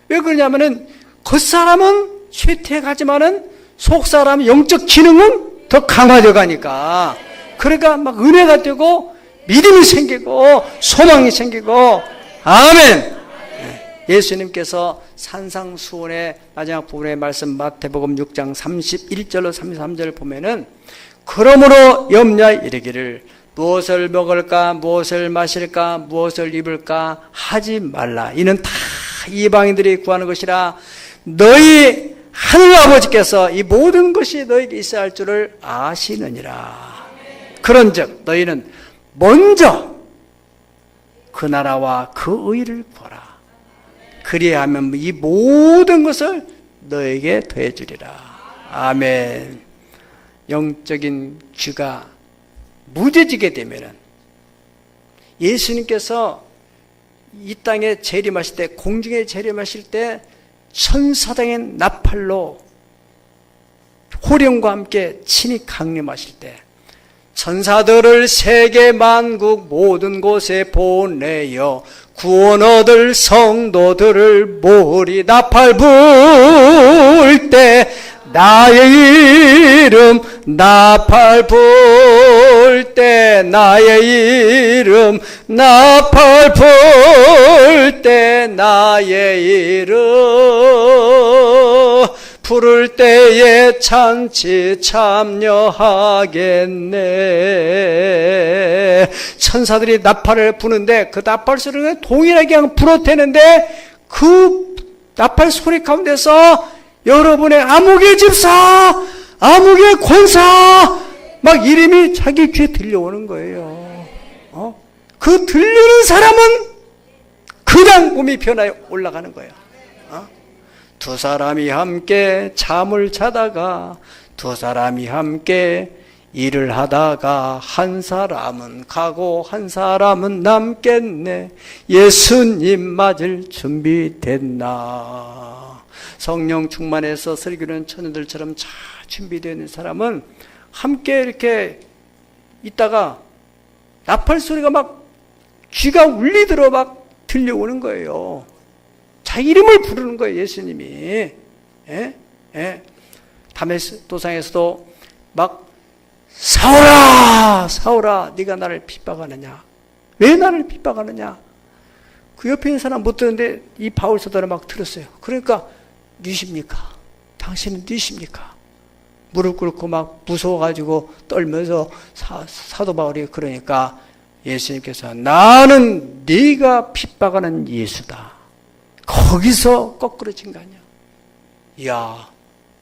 A: 왜 그러냐면은 겉사람은 쇠퇴하지만은 속사람 영적 기능은 더 강화되어 가니까. 그러니까 막 은혜가 되고 믿음이 생기고 소망이 생기고. 아멘. 예수님께서 산상수훈의 마지막 부분의 말씀 마태복음 6장 31절로 33절을 보면은 그러므로 염려하여 이르기를 무엇을 먹을까 무엇을 마실까 무엇을 입을까 하지 말라. 이는 다 이방인들이 구하는 것이라. 너희 하늘 아버지께서 이 모든 것이 너에게 있어야 할 줄을 아시느니라. 그런즉 너희는 먼저 그 나라와 그 의를 보라. 그리하면 이 모든 것을 너에게 더해 주리라. 아멘. 영적인 귀가 무뎌지게 되면은 예수님께서 이 땅에 재림하실 때, 공중에 재림하실 때 천사당의 나팔로 호령과 함께 친히 강림하실 때 천사들을 세계 만국 모든 곳에 보내어 구원 얻을 성도들을 모으리. 나팔 불 때 나의 이름, 나팔 불 때 나의 이름, 나팔 불 때 나의 이름, 부를 때에 잔치 참여하겠네. 천사들이 나팔을 부는데 그 나팔 소리는 동일하게 그냥 불어대는데 그 나팔 소리 가운데서 여러분의 암흑의 집사, 암흑의 권사 막 이름이 자기 귀에 들려오는 거예요. 그 들리는 사람은 그냥 몸이 변하여 올라가는 거예요. 두 사람이 함께 잠을 자다가 두 사람이 함께 일을 하다가 한 사람은 가고 한 사람은 남겠네. 예수님 맞을 준비 됐나? 성령 충만해서 설교하는 처녀들처럼 잘 준비되어 있는 사람은 함께 이렇게 있다가 나팔 소리가 막 귀가 울리도록 막 들려오는 거예요. 자기 이름을 부르는 거예요, 예수님이. 다메스 도상에서도 막 사울아, 사울아, 네가 나를 핍박하느냐? 왜 나를 핍박하느냐? 그 옆에 있는 사람 못 듣는데 이 바울 사도를 막 들었어요. 그러니까 누십니까? 당신은 누십니까? 무릎 꿇고 막 무서워가지고 떨면서 사도 바울이 그러니까 예수님께서 나는 네가 핍박하는 예수다. 거기서 거꾸로진 거 아니야. 이야,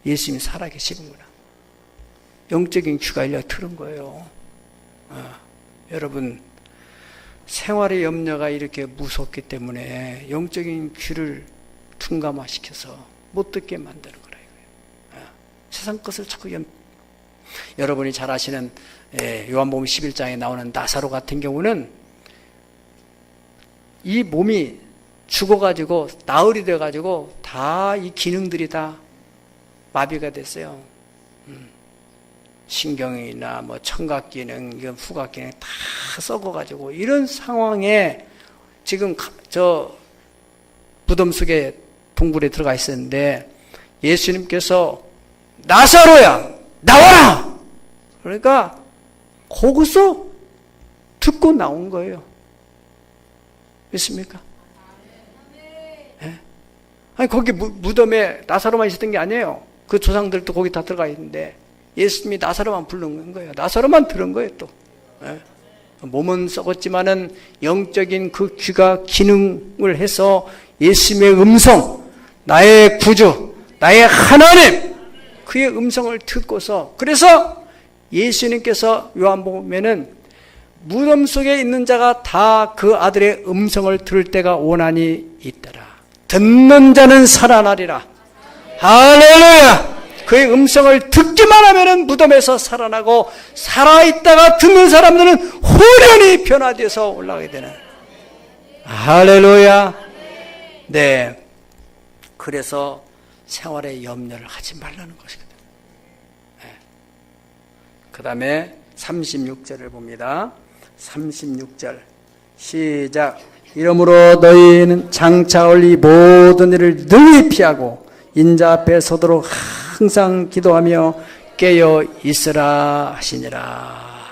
A: 예수님이 살아계시는구나. 영적인 귀가 열려 들은 거예요. 여러분, 생활의 염려가 이렇게 무섭기 때문에 영적인 귀를 둔감화시켜서 못 듣게 만드는 거라 이거예요. 세상 것을 자꾸 여러분이 잘 아시는 요한복음 11장에 나오는 나사로 같은 경우는 이 몸이 죽어가지고 나흘이 돼가지고 다 이 기능들이 다 마비가 됐어요. 신경이나 뭐 청각 기능, 이건 후각 기능 다 썩어가지고 이런 상황에 지금 저 무덤 속에 동굴에 들어가 있었는데 예수님께서 나사로야 나와라! 그러니까 거기서 듣고 나온 거예요. 믿습니까? 네? 아니 거기 무덤에 나사로만 있었던 게 아니에요. 그 조상들도 거기 다 들어가 있는데 예수님이 나사로만 부른 거예요. 나사로만 들은 거예요 또. 네? 몸은 썩었지만은 영적인 그 귀가 기능을 해서 예수님의 음성, 나의 구주, 나의 하나님, 그의 음성을 듣고서 그래서 예수님께서 요한복음에는 무덤 속에 있는 자가 다 그 아들의 음성을 들을 때가 원한이 있더라. 듣는 자는 살아나리라. 할렐루야! 그의 음성을 듣기만 하면은 무덤에서 살아나고 살아있다가 듣는 사람들은 호련히 변화되어서 올라가게 되는. 할렐루야! 네. 그래서 생활에 염려를 하지 말라는 것이거든요. 네. 그 다음에 36절을 봅니다. 36절 시작. 이러므로 너희는 장차 올 이 모든 일을 능히 피하고 인자 앞에 서도록 항상 기도하며 깨어 있으라 하시니라.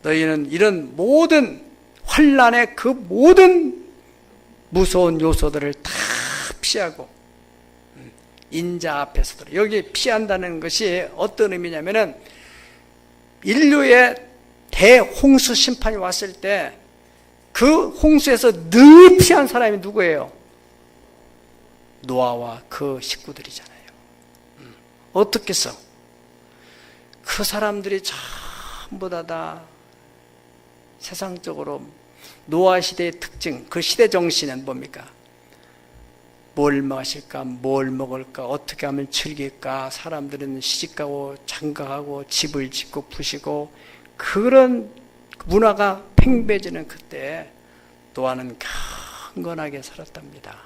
A: 너희는 이런 모든 환난의 그 모든 무서운 요소들을 다 피하고 인자 앞에 서도록. 여기 피한다는 것이 어떤 의미냐면은 인류의 대홍수 심판이 왔을 때 그 홍수에서 늘 피한 사람이 누구예요? 노아와 그 식구들이잖아요. 어떻게 해서? 그 사람들이 전부 다 세상적으로 노아 시대의 특징, 그 시대 정신은 뭡니까? 뭘 마실까? 뭘 먹을까? 어떻게 하면 즐길까? 사람들은 시집가고 장가가고 집을 짓고 부시고 그런 문화가 팽배해지는 그때 노아는 경건하게 살았답니다.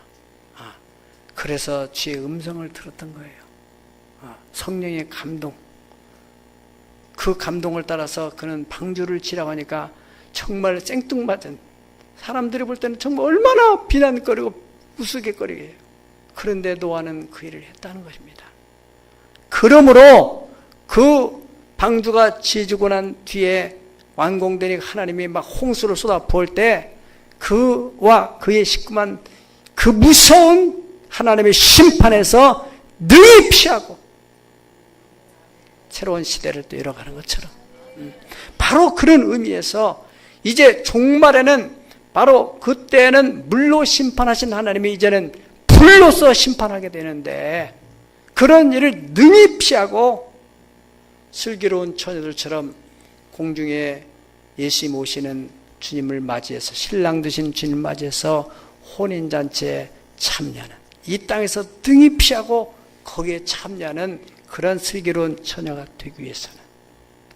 A: 그래서 주의 음성을 들었던 거예요. 성령의 감동. 그 감동을 따라서 그는 방주를 지라고 하니까 정말 생뚱맞은, 사람들이 볼 때는 정말 얼마나 비난거리고 우스갯거리게 해요. 그런데 노아는 그 일을 했다는 것입니다. 그러므로 그 방주가 지어지고 난 뒤에 완공되니 하나님이 막 홍수를 쏟아 부을 때 그와 그의 식구만 그 무서운 하나님의 심판에서 능히 피하고 새로운 시대를 또 열어가는 것처럼 바로 그런 의미에서 이제 종말에는 바로 그때는 물로 심판하신 하나님이 이제는 불로서 심판하게 되는데 그런 일을 능히 피하고 슬기로운 처녀들처럼 공중에 예수님 오시는 주님을 맞이해서 신랑 되신 주님을 맞이해서 혼인잔치에 참여하는, 이 땅에서 등이 피하고 거기에 참여하는 그런 슬기로운 처녀가 되기 위해서는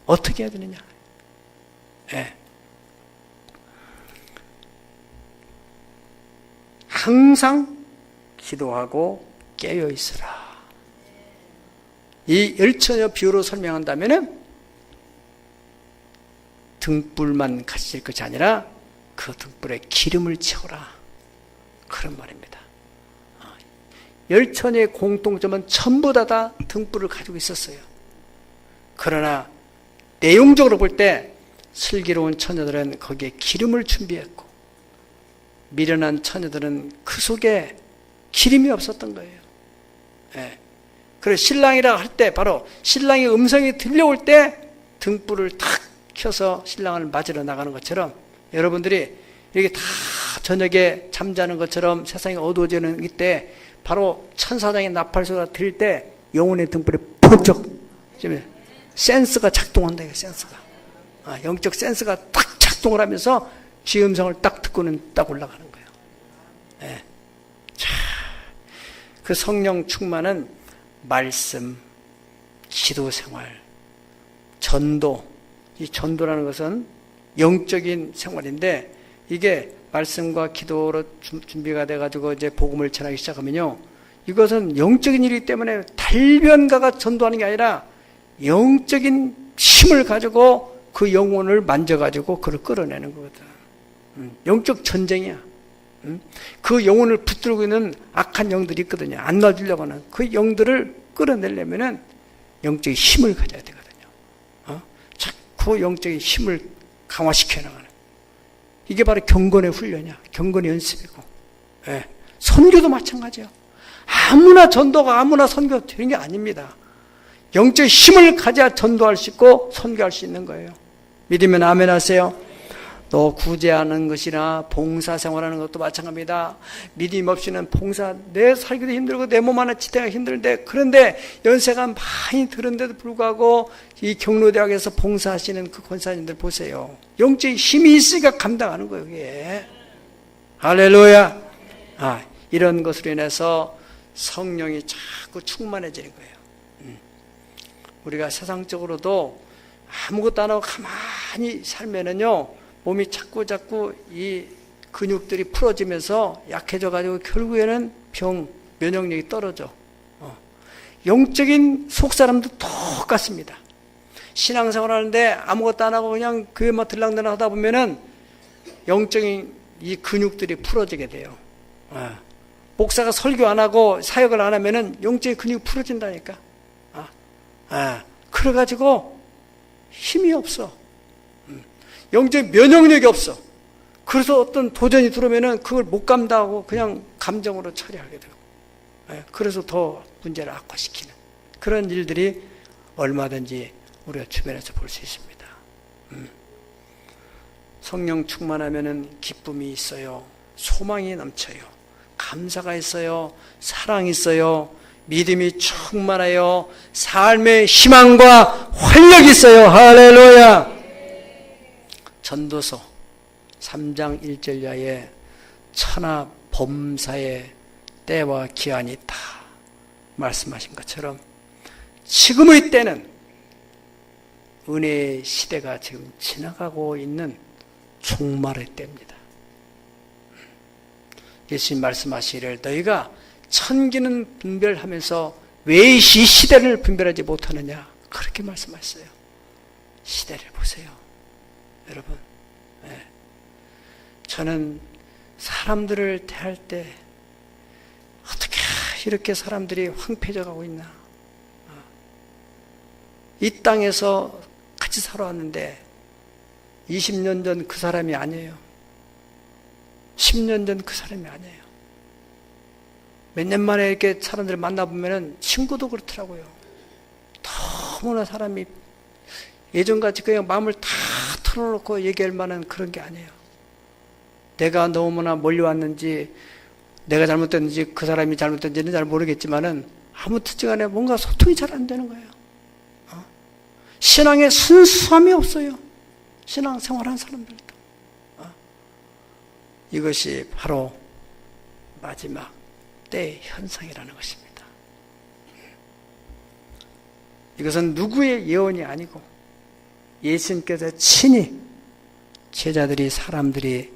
A: 어떻게 해야 되느냐? 네. 항상 기도하고 깨어 있으라. 이 열처녀 비유로 설명한다면은 등불만 가질 것이 아니라 그 등불에 기름을 채워라. 그런 말입니다. 열처녀의 공통점은 전부 다 등불을 가지고 있었어요. 그러나 내용적으로 볼 때 슬기로운 처녀들은 거기에 기름을 준비했고 미련한 처녀들은 그 속에 기름이 없었던 거예요. 예. 그래서 신랑이라 할 때 바로 신랑의 음성이 들려올 때 등불을 탁 켜서 신랑을 맞으러 나가는 것처럼 여러분들이 이렇게 다 저녁에 잠자는 것처럼 세상이 어두워지는 이때 바로 천사장의 나팔소리가 들릴 때 영혼의 등불에 번쩍 센스가 작동한다. 센스가 영적 센스가 딱 작동을 하면서 주의 음성을 딱 듣고는 딱 올라가는 거예요. 네. 자, 그 성령 충만은 말씀, 기도 생활, 전도. 이 전도라는 것은 영적인 생활인데 이게 말씀과 기도로 준비가 돼가지고 이제 복음을 전하기 시작하면요. 이것은 영적인 일이기 때문에 달변가가 전도하는 게 아니라 영적인 힘을 가지고 그 영혼을 만져가지고 그를 끌어내는 거거든. 영적 전쟁이야. 그 영혼을 붙들고 있는 악한 영들이 있거든요. 안 놔주려고 하는 그 영들을 끌어내려면은 영적인 힘을 가져야 되거든요. 자꾸 영적인 힘을 강화시켜 나가는. 이게 바로 경건의 훈련이야. 경건의 연습이고. 예. 선교도 마찬가지야. 아무나 전도가 아무나 선교 되는 게 아닙니다. 영적 힘을 가져야 전도할 수 있고 선교할 수 있는 거예요. 믿으면 아멘 하세요. 또 구제하는 것이나 봉사생활하는 것도 마찬가지입니다. 믿음 없이는 봉사, 내 살기도 힘들고 내 몸 하나 지탱하기 힘든데 그런데 연세가 많이 들은데도 불구하고 이 경로대학에서 봉사하시는 그 권사님들 보세요. 영적인 힘이 있으니까 감당하는 거예요. 이게. 할렐루야. 이런 것으로 인해서 성령이 자꾸 충만해지는 거예요. 우리가 세상적으로도 아무것도 안 하고 가만히 살면은요 몸이 자꾸 이 근육들이 풀어지면서 약해져가지고 결국에는 병, 면역력이 떨어져. 영적인 속사람도 똑같습니다. 신앙생활 하는데 아무것도 안 하고 그냥 교회만 들락날락 하다 보면은 영적인 이 근육들이 풀어지게 돼요. 목사가 설교 안 하고 사역을 안 하면은 영적인 근육이 풀어진다니까. 그래가지고 힘이 없어. 영적 면역력이 없어. 그래서 어떤 도전이 들어오면은 그걸 못 감당하고 그냥 감정으로 처리하게 되고. 그래서 더 문제를 악화시키는 그런 일들이 얼마든지 우리가 주변에서 볼 수 있습니다. 성령 충만하면은 기쁨이 있어요. 소망이 넘쳐요. 감사가 있어요. 사랑이 있어요. 믿음이 충만해요. 삶의 희망과 활력이 있어요. 할렐루야. 전도서 3장 1절 이하에 천하 범사의 때와 기한이 있다 말씀하신 것처럼 지금의 때는 은혜의 시대가 지금 지나가고 있는 종말의 때입니다. 예수님 말씀하시기를 너희가 천기는 분별하면서 왜 이 시대를 분별하지 못하느냐 그렇게 말씀하셨어요. 시대를 보세요. 여러분, 저는 사람들을 대할 때 어떻게 이렇게 사람들이 황폐해져 가고 있나. 이 땅에서 같이 살아왔는데 20년 전 그 사람이 아니에요. 10년 전 그 사람이 아니에요. 몇 년 만에 이렇게 사람들을 만나보면 친구도 그렇더라고요. 너무나 사람이 예전같이 그냥 마음을 다 털어놓고 얘기할 만한 그런 게 아니에요. 내가 너무나 몰려왔는지 내가 잘못됐는지 그 사람이 잘못됐는지는 잘 모르겠지만은 아무튼 간에 뭔가 소통이 잘 안 되는 거예요. 신앙에 순수함이 없어요. 신앙생활한 사람들도. 이것이 바로 마지막 때의 현상이라는 것입니다. 이것은 누구의 예언이 아니고 예수님께서 친히 제자들이 사람들이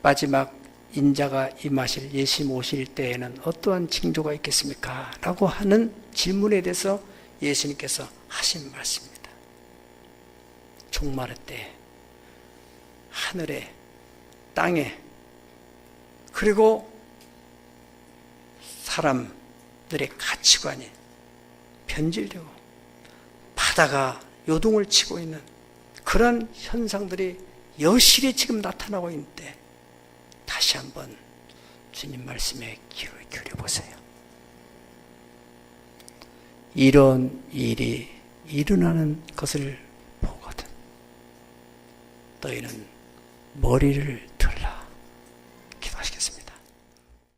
A: 마지막 인자가 임하실 예수님 오실 때에는 어떠한 징조가 있겠습니까? 라고 하는 질문에 대해서 예수님께서 하신 말씀입니다. 종말의 때 하늘에 땅에 그리고 사람들의 가치관이 변질되고 바다가 요동을 치고 있는 그런 현상들이 여실히 지금 나타나고 있는데 다시 한번 주님 말씀에 귀를 기울여보세요. 이런 일이 일어나는 것을 보거든 너희는 머리를